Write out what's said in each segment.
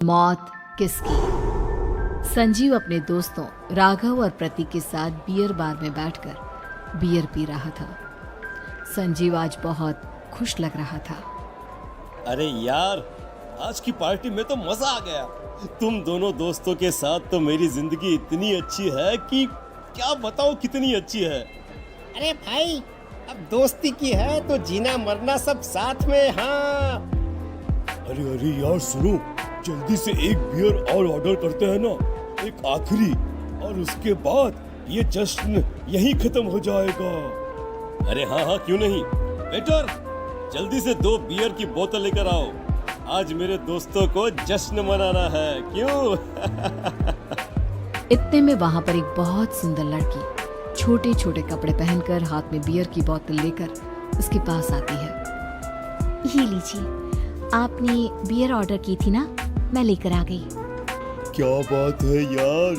मौत किसकी। संजीव अपने दोस्तों राघव और प्रतीक के साथ बियर बार में बैठकर बियर पी रहा था। संजीव आज बहुत खुश लग रहा था। अरे यार, आज की पार्टी में तो मजा आ गया। तुम दोनों दोस्तों के साथ तो मेरी जिंदगी इतनी अच्छी है कि क्या बताओ कितनी अच्छी है। अरे भाई, अब दोस्ती की है तो जीना मरना सब साथ में। हाँ अरे यार सुनो, जल्दी से एक बियर और ऑर्डर करते हैं ना, एक आखिरी, और उसके बाद ये जश्न यहीं खत्म हो जाएगा। अरे हाँ, क्यों नहीं। वेटर, जल्दी से 2 बियर की बोतल लेकर आओ। आज मेरे दोस्तों को जश्न मनाना है, क्यों? इतने में वहां पर एक बहुत सुंदर लड़की छोटे छोटे कपड़े पहनकर हाथ में बियर की बोतल लेकर उसके पास आती है। ये लीजिए, आपने बियर ऑर्डर की थी ना, मैं लेकर आ गई। क्या बात है यार,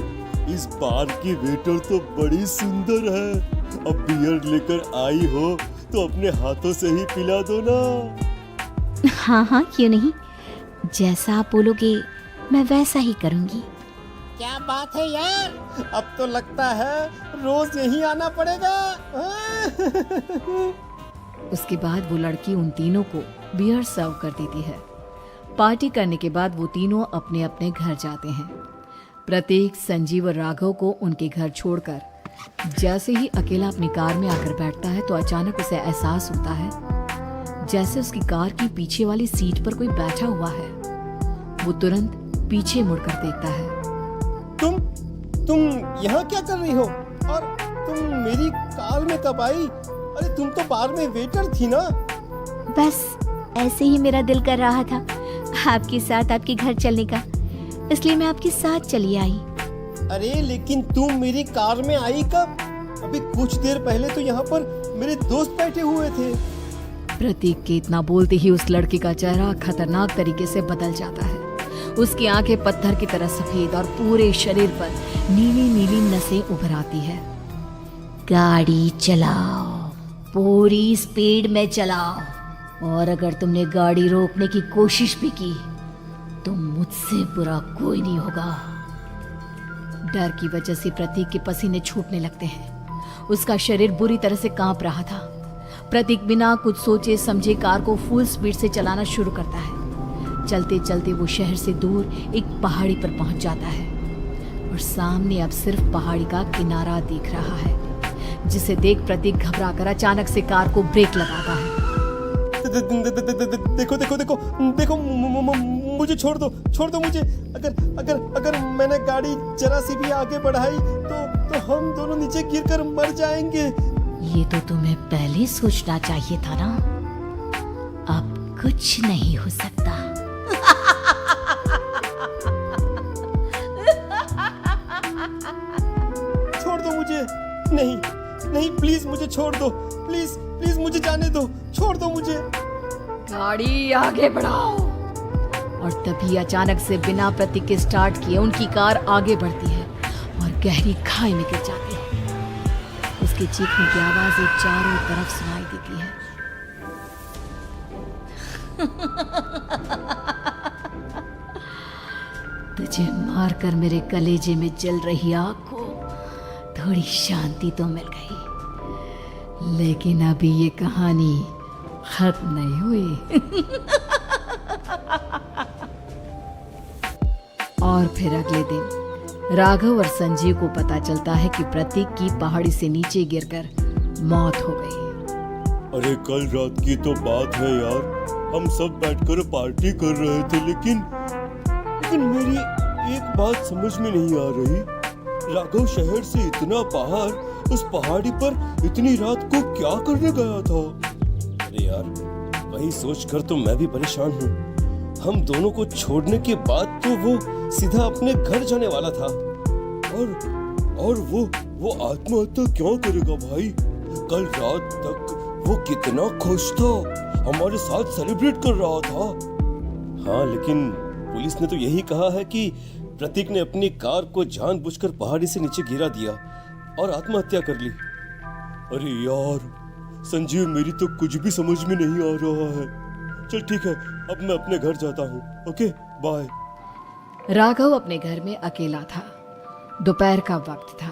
इस बार की वेटर तो बड़ी सुंदर है। अब बियर लेकर आई हो तो अपने हाथों से ही पिला दो ना। हाँ, क्यों नहीं, जैसा आप बोलोगे मैं वैसा ही करूँगी। क्या बात है यार, अब तो लगता है रोज यहीं आना पड़ेगा। उसके बाद वो लड़की उन तीनों को बियर सर्व कर देती है। पार्टी करने के बाद वो तीनों अपने अपने घर जाते हैं। प्रतीक, संजीव और राघव को उनके घर छोड़कर जैसे ही अकेला अपनी कार में आकर बैठता है तो अचानक उसे एहसास होता है जैसे उसकी कार की पीछे वाली सीट पर कोई बैठा हुआ है। वो तुरंत पीछे मुड़कर देखता है। तुम यहाँ क्या कर रही हो? और तुम मेरी कार में कब आई? अरे तुम तो बार में वेटर थी ना। बस ऐसे ही मेरा दिल कर रहा था आपके साथ आपके घर चलने का, इसलिए मैं आपके साथ चली आई। अरे लेकिन तुम मेरी कार में आई कब? अभी कुछ देर पहले तो यहाँ पर मेरे दोस्त बैठे हुए थे। प्रतीक के इतना बोलते ही उस लड़के का चेहरा खतरनाक तरीके से बदल जाता है। उसकी आंखें पत्थर की तरह सफेद और पूरे शरीर पर नीली नीली नसें उभर आती है। गाड़ी चलाओ, पूरी स्पीड में चलाओ, और अगर तुमने गाड़ी रोकने की कोशिश भी की तो मुझसे बुरा कोई नहीं होगा। डर की वजह से प्रतीक के पसीने छूटने लगते हैं। उसका शरीर बुरी तरह से कांप रहा था। प्रतीक बिना कुछ सोचे समझे कार को फुल स्पीड से चलाना शुरू करता है। चलते चलते वो शहर से दूर एक पहाड़ी पर पहुंच जाता है और सामने अब सिर्फ पहाड़ी का किनारा दिख रहा है, जिसे देख प्रतीक घबराकर अचानक से कार को ब्रेक लगाता है। देखो, मुझे छोड़ दो मुझे। अगर मैंने गाड़ी जरा सी भी आगे बढ़ाई तो हम दोनों नीचे गिरकर मर जाएंगे। ये तो तुम्हें पहले सोचना चाहिए था ना। अब कुछ नहीं हो सकता। छोड़ दो मुझे। नहीं, प्लीज मुझे छोड़ दो। प्लीज मुझे जाने दो। छोड़ दो मुझे। गाड़ी आगे बढ़ाओ। और तभी अचानक से बिना प्रतीक के स्टार्ट किए उनकी कार आगे बढ़ती है और गहरी खाई में गिर जाती है। उसके चीखने की आवाजें चारों तरफ सुनाई देती है। तुझे मारकर मेरे कलेजे में जल रही आग को थोड़ी शांति तो मिल गई, लेकिन अभी ये कहानी खत्म नहीं हुई। और फिर अगले दिन राघव और संजीव को पता चलता है कि प्रतीक की पहाड़ी से नीचे गिरकर मौत हो गई। अरे कल रात की तो बात है यार, हम सब बैठकर पार्टी कर रहे थे, लेकिन मेरी एक बात समझ में नहीं आ रही। राघव शहर से इतना बाहर उस पहाड़ी पर इतनी रात को क्या करने गया था? अरे यार, वही सोचकर तो मैं भी परेशान हूँ। हम दोनों को छोड़ने के बाद तो वो सीधा अपने घर जाने वाला था, और वो आत्महत्या क्यों करेगा भाई? कल रात तक वो कितना खुश था, हमारे साथ सेलिब्रेट कर रहा था। हाँ, लेकिन पुलिस ने तो यही कहा है कि प्रतीक ने अपनी कार को जानबूझकर पहाड़ी से नीचे गिरा दिया और आत्महत्या कर ली। अरे यार संजीव, मेरी तो कुछ भी समझ में नहीं आ रहा है। चल ठीक है, अब मैं अपने घर जाता हूँ। Okay bye. राघव अपने घर में अकेला था। दोपहर का वक्त था।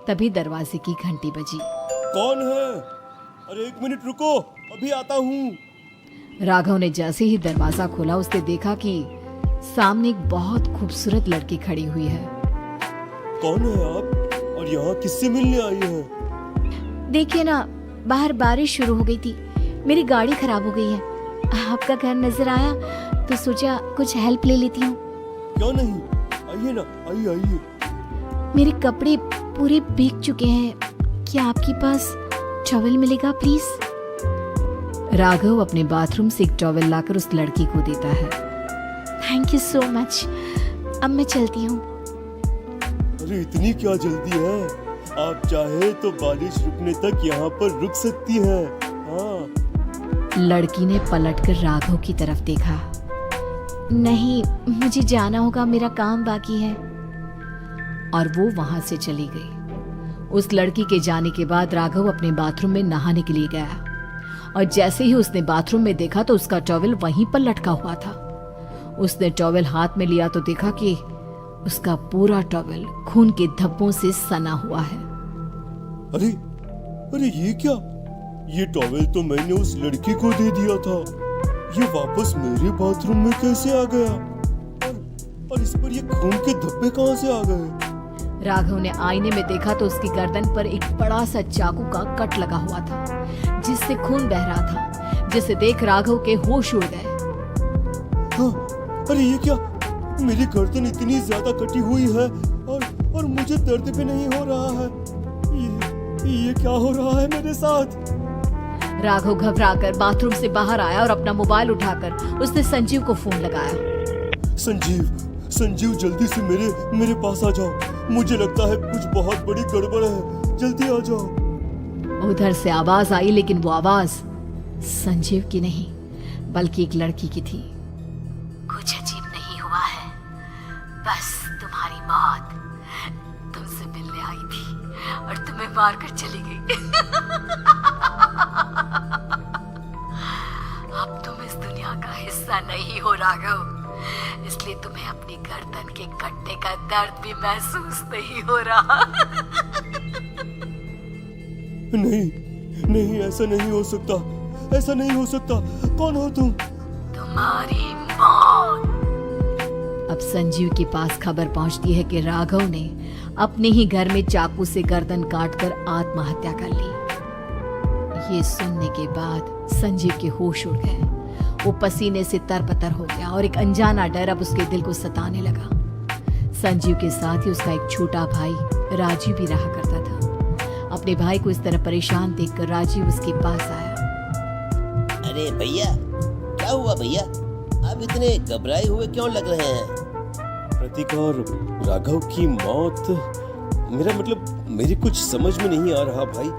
तभी दरवाजे की घंटी बजी। कौन है? अरे 1 मिनट रुको, अभी आता हूँ। राघव ने जैसे ही दरवाजा खोला उसने देखा कि सामने एक बहुत खूबसूरत लड़की खड़ी हुई है। कौन है आप और यहाँ किससे मिलने आई है? देखिए ना, बाहर बारिश शुरू हो गई थी, मेरी गाड़ी खराब हो गई है। आपका घर नजर आया तो सोचा कुछ हेल्प ले लेती हूँ। क्यों नहीं, आइए ना, आइए आइए। मेरे कपड़े पूरे भीग चुके हैं, क्या आपके पास टॉवल मिलेगा प्लीज? राघव अपने बाथरूम से एक टॉवल लाकर उस लड़की को देता है। थैंक यू सो मच, अब मैं चलती हूँ। अरे इतनी क्या जल्दी है? आप चाहे तो बारिश रुकने तक यहाँ पर रुक सकती हैं। हाँ। लड़की ने पलटकर राघव की तरफ देखा। नहीं, मुझे जाना होगा, मेरा काम बाकी है। और वो वहां से चली गई। उस लड़की के जाने के बाद राघव अपने बाथरूम में नहाने के लिए गया और जैसे ही उसने बाथरूम में देखा तो उसका टॉवल वहीं पर लटका हुआ था। उसने टॉवल हाथ में लिया तो देखा कि उसका पूरा टॉवल खून के धब्बों से सना हुआ है। अरे अरे ये क्या? ये टॉवल तो मैंने उस लड़की को दे दिया था। ये वापस मेरे बाथरूम में कैसे आ गया? और इस पर ये खून के धब्बे कहाँ से आ गए? राघव ने आईने में देखा तो उसकी गर्दन पर एक बड़ा सा चाकू का कट लगा हुआ था जिससे खून बह रहा था, जिसे देख राघव के होश उड़ गए। हाँ, अरे ये क्या? मेरी गर्दन इतनी ज्यादा कटी हुई है और मुझे दर्द भी नहीं हो रहा है। ये क्या हो रहा है मेरे साथ? राघव घबराकर बाथरूम से बाहर आया और अपना मोबाइल उठाकर उसने संजीव को फोन लगाया। संजीव जल्दी से मेरे पास आ जाओ। मुझे लगता है कुछ बहुत बड़ी गड़बड़ है, जल्दी आ जाओ। उधर से आवाज आई, लेकिन वो आवाज संजीव की नहीं बल्कि एक लड़की की थी। कुछ अजीब नहीं हुआ है, बस तुम्हारी मौत तुमसे मिलने आई थी और तुम्हें मारकर चली गई। अब तुम इस दुनिया का हिस्सा नहीं हो राघव, इसलिए तुम्हें अपनी गर्दन के कटने का दर्द भी महसूस नहीं हो रहा। नहीं, ऐसा नहीं हो सकता, ऐसा नहीं हो सकता। कौन हो तुम? तुम्हारी मौत। अब संजीव के पास खबर पहुंचती है कि राघव ने अपने ही घर में चाकू से गर्दन काटकर आत्महत्या कर ली। ये सुनने के बाद संजीव के होश उड़ गए। वो पसीने से तरपतर हो गया और एक अनजाना डर अब उसके दिल को सताने लगा। संजीव के साथ ही उसका एक छोटा भाई राजीव भी रहा करता था। अपने भाई को इस तरह परेशान देखकर राजीव उसके पास आया। अरे भैया, क्या हुआ भैया? आप इतने घबराए हुए क्यों लग रहे हैं? प्रतीक और राघव की मौत, मेरा मतलब मेरी कुछ समझ में नहीं आ रहा भाई।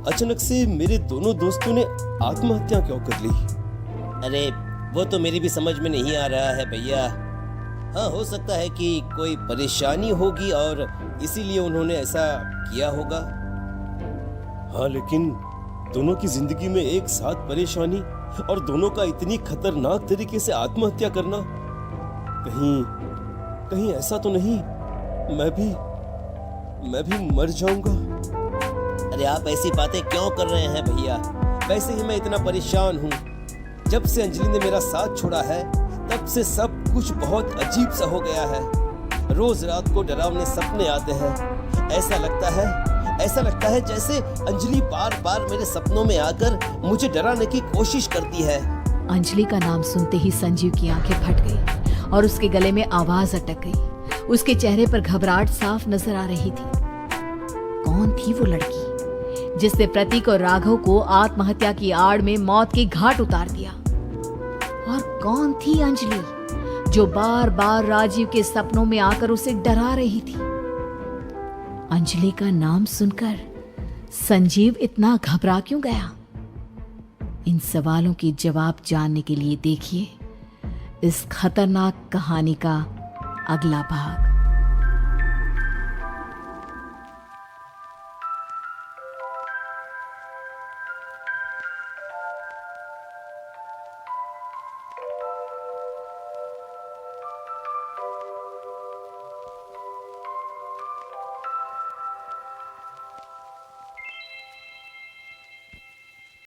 अचानक से मेरे दोनों दोस्तों ने आत्महत्या क्यों कर ली? अरे वो तो मेरी भी समझ में नहीं आ रहा है भैया। हाँ, हो सकता है कि कोई परेशानी होगी और इसीलिए उन्होंने ऐसा किया होगा। हाँ, लेकिन दोनों की जिंदगी में एक साथ परेशानी और दोनों का इतनी खतरनाक तरीके से आत्महत्या करना, कहीं ऐसा तो नहीं मैं भी मर जाऊंगा? अरे आप ऐसी बातें क्यों कर रहे हैं भैया? वैसे ही मैं इतना परेशान हूँ। जब से अंजलि ने मेरा साथ छोड़ा है तब से सब कुछ बहुत अजीब सा हो गया है। रोज रात को डरावने सपने आते हैं। ऐसा लगता है जैसे अंजलि बार बार मेरे सपनों में आकर मुझे डराने की कोशिश करती है। अंजलि का नाम सुनते ही संजीव की आंखें फट गई और उसके गले में आवाज अटक गई। उसके चेहरे पर घबराहट साफ नजर आ रही थी। कौन थी वो लड़की जिसने प्रतीक और राघव को आत्महत्या की आड़ में मौत के घाट उतार दिया? और कौन थी अंजलि जो बार बार राजीव के सपनों में आकर उसे डरा रही थी? अंजलि का नाम सुनकर संजीव इतना घबरा क्यों गया? इन सवालों के जवाब जानने के लिए देखिए इस खतरनाक कहानी का अगला भाग।